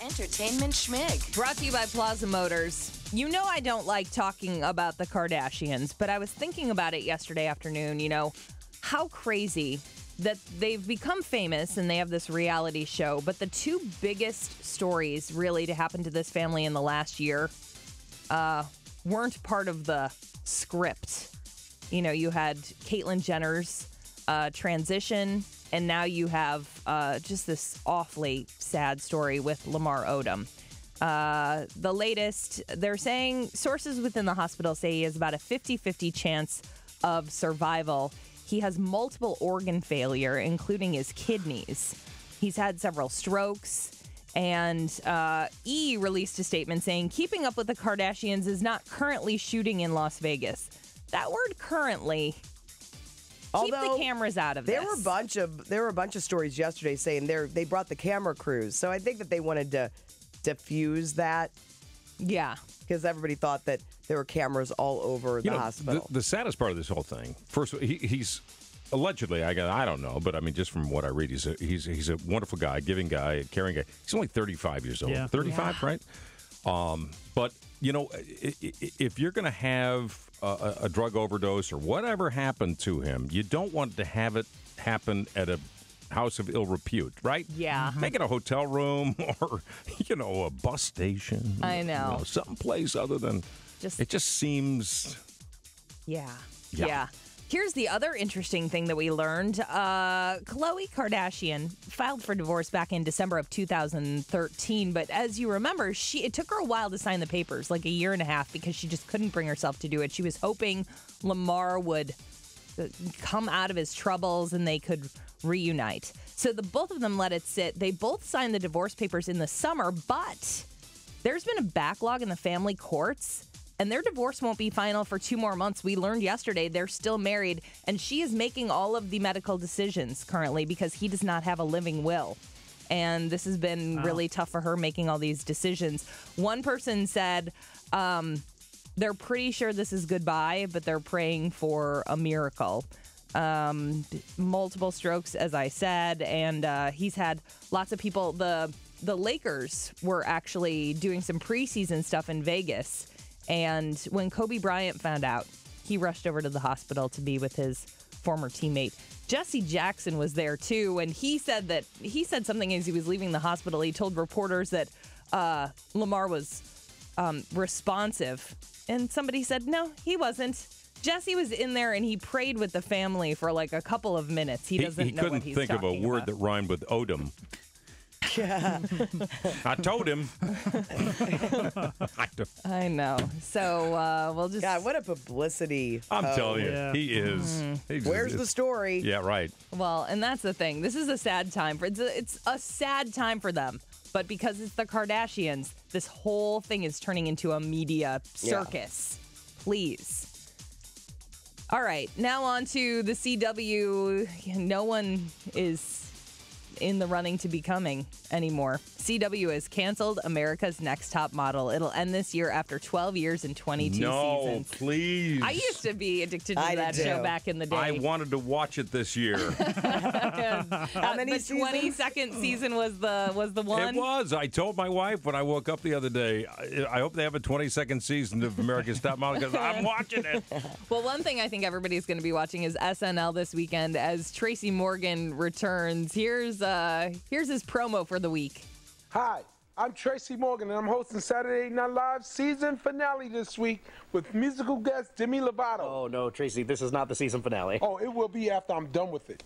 Entertainment Schmig. Brought to you by Plaza Motors. You know I don't like talking about the Kardashians, but I was thinking about it yesterday afternoon. You know, how crazy that they've become famous and they have this reality show. But the two biggest stories really to happen to this family in the last year weren't part of the script. You know, you had Caitlyn Jenner's transition, and now you have just this awfully sad story with Lamar Odom. The latest, they're saying sources within the hospital say he has about a 50-50 chance of survival. He has multiple organ failure, including his kidneys. He's had several strokes. And E! released a statement saying, keeping up with the Kardashians is not currently shooting in Las Vegas. That word currently... Keep the cameras out of this. There were a bunch of stories yesterday saying they brought the camera crews. So I think that they wanted to diffuse that. Yeah. Because everybody thought that there were cameras all over the hospital. The saddest part of this whole thing, first of all, he's allegedly, I don't know, but I mean, just from what I read, he's a wonderful guy, giving guy, caring guy. He's only 35 years old. Yeah. 35, right? But, you know, if you're going to have a drug overdose or whatever happened to him, you don't want to have it happen at a house of ill repute, right? Yeah. Make it a hotel room or, you know, a bus station. I know. You know, someplace other than... It just seems... Yeah. Here's the other interesting thing that we learned. Khloe Kardashian filed for divorce back in December of 2013. But as you remember, it took her a while to sign the papers, like a year and a half, because she just couldn't bring herself to do it. She was hoping Lamar would come out of his troubles and they could reunite. So the both of them let it sit. They both signed the divorce papers in the summer, but there's been a backlog in the family courts. And their divorce won't be final for 2 more months. We learned yesterday they're still married, and she is making all of the medical decisions currently because he does not have a living will. And this has been really tough for her making all these decisions. One person said they're pretty sure this is goodbye, but they're praying for a miracle. Multiple strokes, as I said, and he's had lots of people. The Lakers were actually doing some preseason stuff in Vegas. And when Kobe Bryant found out, he rushed over to the hospital to be with his former teammate. Jesse Jackson was there, too, and he said something as he was leaving the hospital. He told reporters that Lamar was responsive. And somebody said, no, he wasn't. Jesse was in there, and he prayed with the family for like a couple of minutes. He doesn't know what he's talking about. He couldn't think of a word that rhymed with Odom. Yeah. I told him. I know. So we'll just... God, what a publicity. I'm telling you, he is. Where's the story? Yeah, right. Well, and that's the thing. This is a sad time. It's a sad time for them. But because it's the Kardashians, this whole thing is turning into a media circus. Yeah. Please. All right. Now on to the CW. No one is in the running to be coming anymore. CW has canceled America's Next Top Model. It'll end this year after 12 years and 22 seasons. No, please. I used to be addicted to that show back in the day. I wanted to watch it this year. How many the 22nd season was the one? It was. I told my wife when I woke up the other day, I hope they have a 22nd season of America's Top Model because I'm watching it. Well, one thing I think everybody's going to be watching is SNL this weekend as Tracy Morgan returns. Here's his promo for the week. Hi, I'm Tracy Morgan, and I'm hosting Saturday Night Live season finale this week with musical guest Demi Lovato. Oh, no, Tracy, this is not the season finale. Oh, it will be after I'm done with it.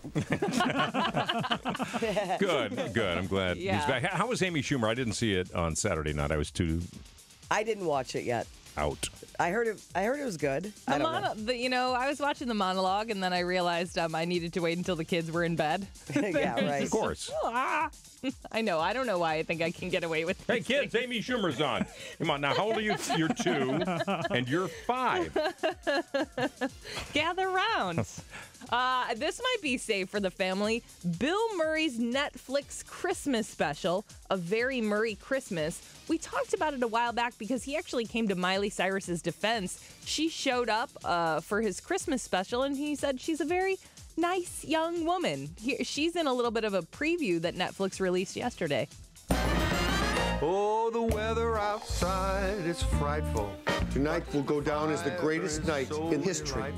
Good. I'm glad he's back. How was Amy Schumer? I didn't see it on Saturday night. I didn't watch it yet. Out. I heard it was good. I was watching the monologue, and then I realized I needed to wait until the kids were in bed. Yeah, right. Of course. I know. I don't know why I think I can get away with this. Hey, kids, Amy Schumer's on. Come on, now, how old are you? You're 2, and you're 5. Gather round. This might be safe for the family. Bill Murray's Netflix Christmas special, A Very Murray Christmas. We talked about it a while back because he actually came to Miley Cyrus's defense. She showed up for his Christmas special, and he said she's a very nice young woman. She's in a little bit of a preview that Netflix released yesterday. Oh, outside, it's frightful. Tonight will go down as the greatest night in history.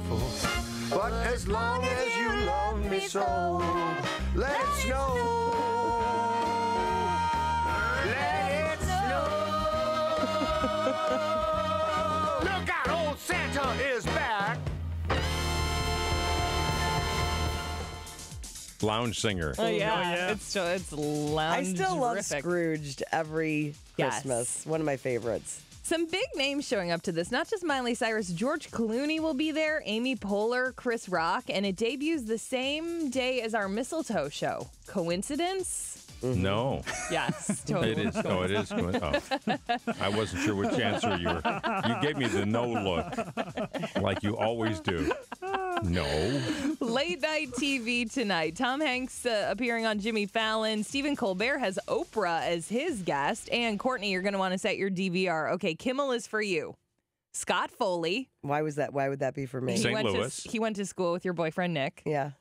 But as long as you love me so, let it snow. Let it snow. Look out, old Santa is back. Lounge singer. Oh yeah, it's lounge. I still love Scrooged every Christmas. One of my favorites. Some big names showing up to this, not just Miley Cyrus. George Clooney will be there, Amy Poehler, Chris Rock, and it debuts the same day as our Mistletoe show. Coincidence? No. Yes, totally. It is. Oh, it is. Oh. I wasn't sure which answer you were. You gave me the no look, like you always do. No. Late night TV tonight. Tom Hanks appearing on Jimmy Fallon. Stephen Colbert has Oprah as his guest. And Courtney, you're going to want to set your DVR. Okay, Kimmel is for you. Scott Foley. Why was that? Why would that be for me? St. Louis. He went to school with your boyfriend, Nick. Yeah.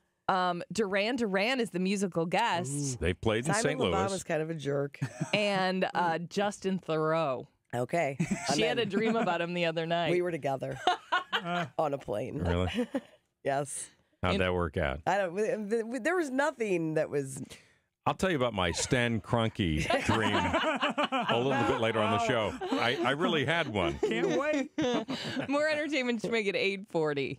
Duran Duran is the musical guest. They played in St. Louis. was kind of a jerk. And Justin Theroux. Okay. She had a dream about him the other night. We were together on a plane. Really? Yes. How'd that work out? I don't. There was nothing that was. I'll tell you about my Stan Kroenke dream a little bit later on the show. I really had one. Can't wait. More Entertainment Schmig at 8:40.